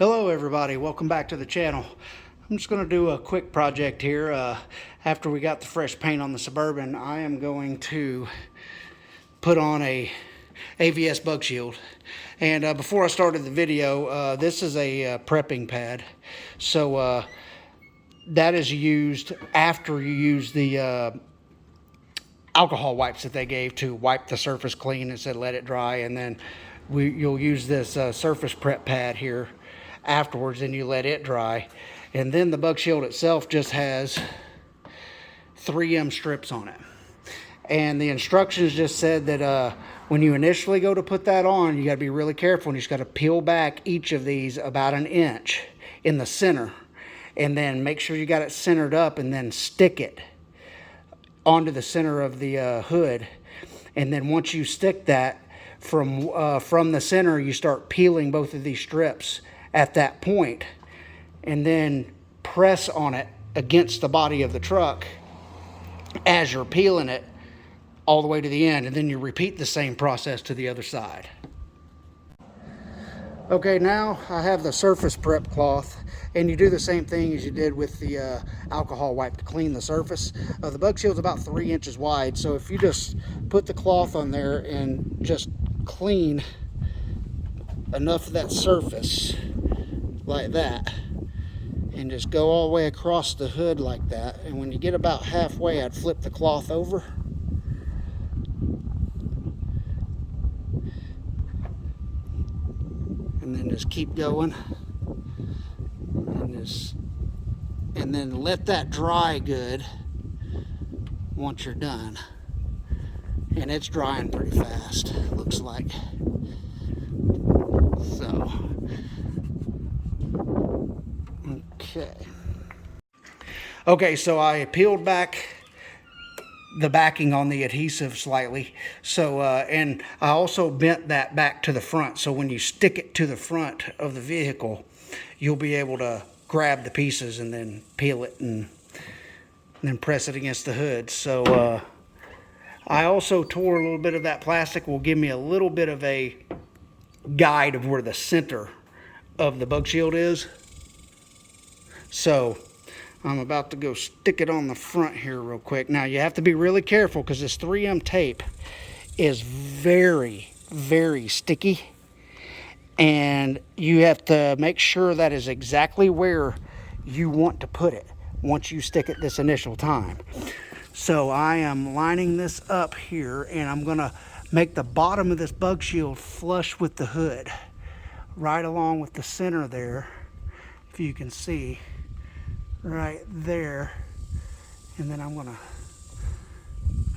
Hello everybody, welcome back to the channel. I'm just going to do a quick project here. After we got the fresh paint on the Suburban, I am going to put on a AVS bug shield. And before I started the video, this is a prepping pad. So that is used after you use the alcohol wipes that they gave to wipe the surface clean and said let it dry, and then you'll use this surface prep pad here afterwards, and you let it dry. And then the bug shield itself just has 3M strips on it, and the instructions just said that when you initially go to put that on, you got to be really careful, and you just got to peel back each of these about an inch in the center, and then make sure you got it centered up, and then stick it onto the center of the hood. And then once you stick that from the center, you start peeling both of these strips at that point, and then press on it against the body of the truck as you're peeling it all the way to the end, and then you repeat the same process to the other side. Okay, now I have the surface prep cloth, and you do the same thing as you did with the alcohol wipe to clean the surface. The bug shield's about 3 inches wide, so if you just put the cloth on there and just clean enough of that surface like that, and just go all the way across the hood like that, and when you get about halfway, I'd flip the cloth over, and then just keep going, and then let that dry good once you're done. And it's drying pretty fast, looks like. So okay, so I peeled back the backing on the adhesive slightly, so and I also bent that back to the front, so when you stick it to the front of the vehicle, you'll be able to grab the pieces and then peel it and then press it against the hood. So I also tore a little bit of that plastic, will give me a little bit of a guide of where the center of the bug shield is. So I'm about to go stick it on the front here real quick. Now you have to be really careful because this 3M tape is very, very sticky, and you have to make sure that is exactly where you want to put it once you stick it this initial time. So I am lining this up here, and I'm gonna make the bottom of this bug shield flush with the hood, right along with the center there, if you can see, right there. And then I'm gonna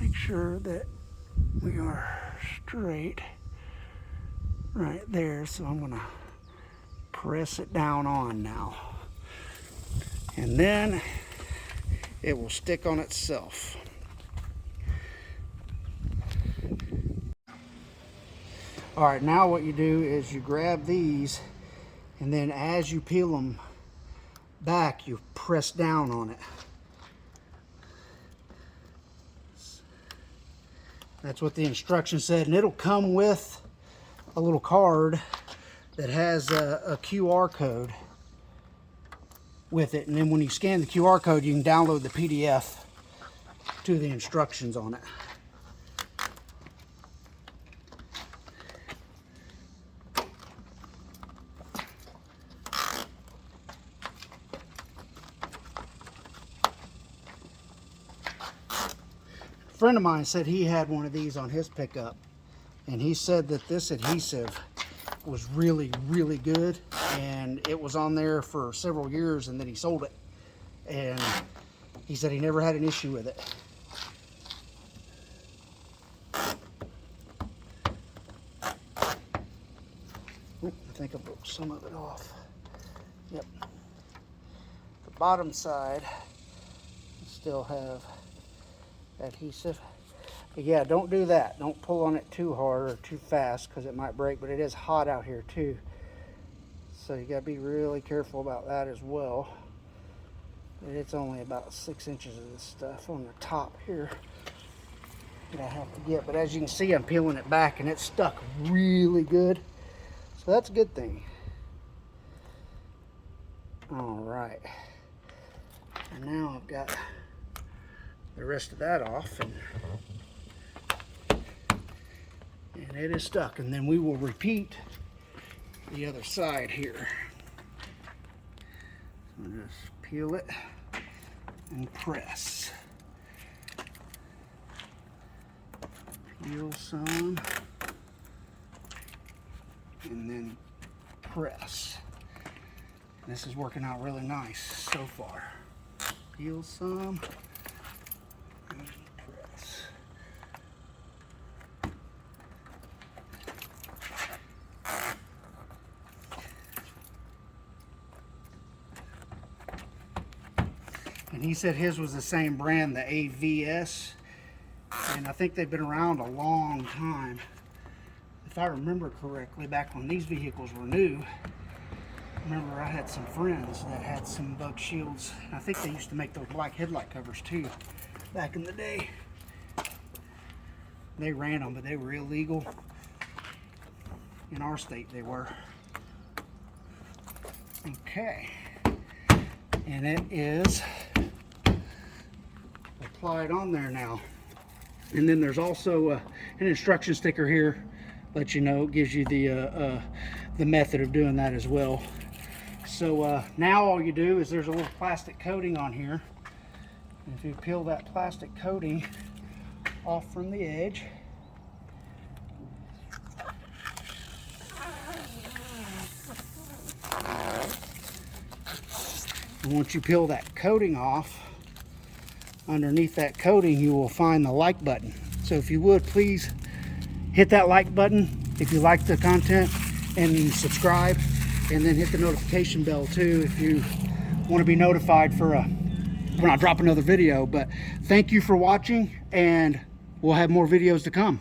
make sure that we are straight right there. So I'm gonna press it down on now, and then it will stick on itself. All right, now what you do is you grab these, and then as you peel them back, you press down on it. That's what the instruction said, and it'll come with a little card that has a QR code with it, and then when you scan the QR code, you can download the PDF to the instructions on it. A friend of mine said he had one of these on his pickup, and he said that this adhesive was really, really good, and it was on there for several years, and then he sold it, and he said he never had an issue with it. Oop, I think I broke some of it off. Yep. The bottom side still have adhesive. But yeah, don't do that. Don't pull on it too hard or too fast because it might break, but it is hot out here too. So you gotta be really careful about that as well. But it's only about 6 inches of this stuff on the top here that I have to get. But as you can see, I'm peeling it back and it's stuck really good. So that's a good thing. All right. And now I've got the rest of that off, and it is stuck. And then we will repeat the other side here. So just peel it and press. Peel some and then press. This is working out really nice so far. Peel some and press. And he said his was the same brand, the AVS, and I think they've been around a long time. If I remember correctly, back when these vehicles were new, remember I had some friends that had some bug shields. I think they used to make those black headlight covers too back in the day. They ran them, but they were illegal. In our state they were. Okay, and it is applied on there now. And then there's also an instruction sticker here, let you know, gives you the method of doing that as well. So now all you do is there's a little plastic coating on here. And if you peel that plastic coating off from the edge, and once you peel that coating off, underneath that coating you will find the like button. So if you would, please hit that like button if you like the content, and subscribe, and then hit the notification bell too if you want to be notified for when I drop another video. But thank you for watching, and we'll have more videos to come.